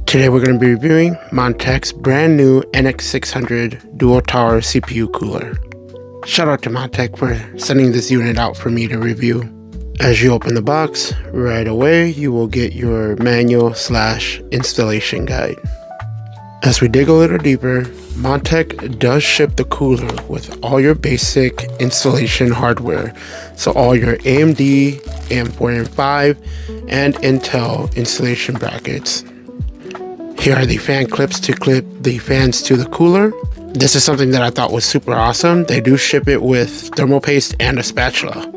Today we're going to be reviewing Montech's brand new NX600 dual tower CPU cooler. Shout out to Montech for sending this unit out for me to review. As you open the box, right away you will get your manual/installation guide. As we dig a little deeper, Montech does ship the cooler with all your basic installation hardware. So all your AMD, AM4, AM5, and Intel installation brackets. Here are the fan clips to clip the fans to the cooler. This is something that I thought was super awesome. They do ship it with thermal paste and a spatula.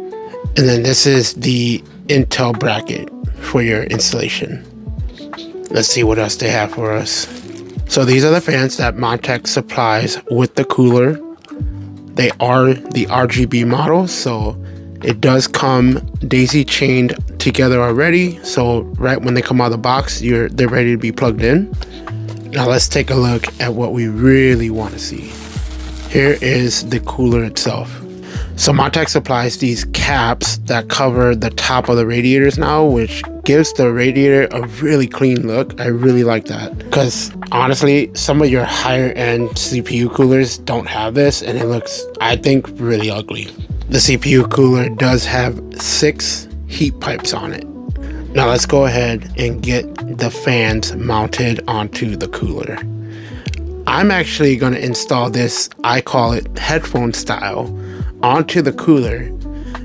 And then this is the Intel bracket for your installation. Let's see what else they have for us. So these are the fans that Montech supplies with the cooler. They are the RGB model, so it does come daisy chained together already. So right when they come out of the box, they're ready to be plugged in. Now let's take a look at what we really want to see. Here is the cooler itself. So Montech supplies these caps that cover the top of the radiators now, which gives the radiator a really clean look. I really like that because honestly, some of your higher end CPU coolers don't have this and it looks, I think, really ugly. The CPU cooler does have 6 heat pipes on it. Now let's go ahead and get the fans mounted onto the cooler. I'm actually going to install this, I call it headphone style, onto the cooler.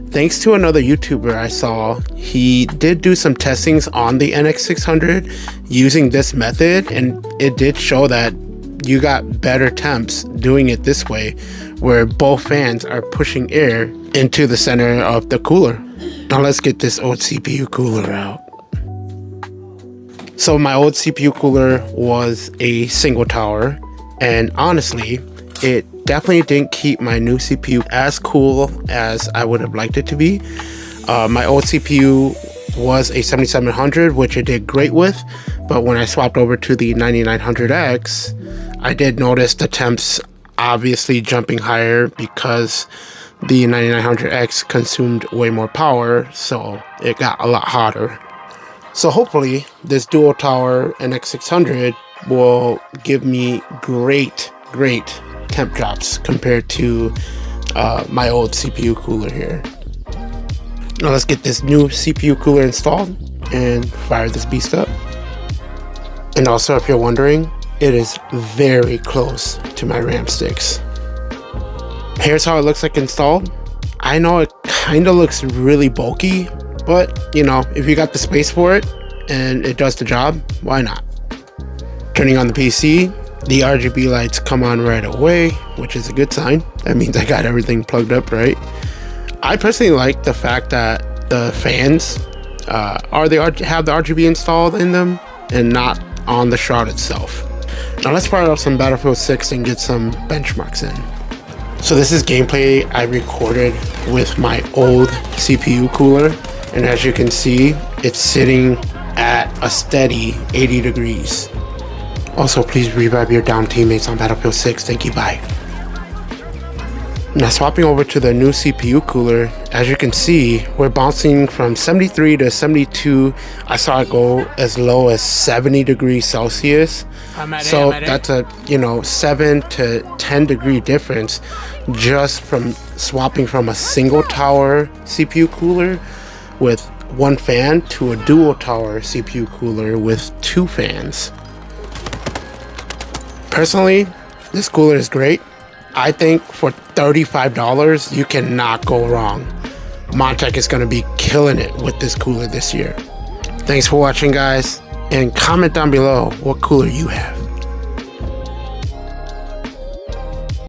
Thanks to another YouTuber I saw, he did do some testings on the NX600 using this method, and it did show that you got better temps doing it this way, where both fans are pushing air into the center of the cooler. Now let's get this old CPU cooler out. So my old CPU cooler was a single tower, and honestly, it definitely didn't keep my new CPU as cool as I would have liked it to be. My old CPU was a 7700, which it did great with, but when I swapped over to the 9900X, I did notice the temps obviously jumping higher because the 9900X consumed way more power, so it got a lot hotter. So hopefully this dual tower NX600 will give me great temp drops compared to my old CPU cooler here. Now let's get this new CPU cooler installed and fire this beast up. And also, if you're wondering, it is very close to my RAM sticks. Here's how it looks like installed. I know it kind of looks really bulky, but you know, if you got the space for it and it does the job, why not? Turning on the PC, the RGB lights come on right away, which is a good sign. That means I got everything plugged up right. I personally like the fact that the fans have the RGB installed in them and not on the shroud itself. Now let's fire up some Battlefield 6 and get some benchmarks in. So this is gameplay I recorded with my old CPU cooler, and as you can see, it's sitting at a steady 80 degrees. Also, please revive your down teammates on Battlefield 6. Thank you, bye. Now swapping over to the new CPU cooler, as you can see, we're bouncing from 73 to 72. I saw it go as low as 70 degrees Celsius. So that's a 7 to 10 degree difference just from swapping from a single tower CPU cooler with 1 fan to a dual tower CPU cooler with 2 fans. Personally, this cooler is great. I think for $35, you cannot go wrong. Montech is going to be killing it with this cooler this year. Thanks for watching, guys, and comment down below what cooler you have.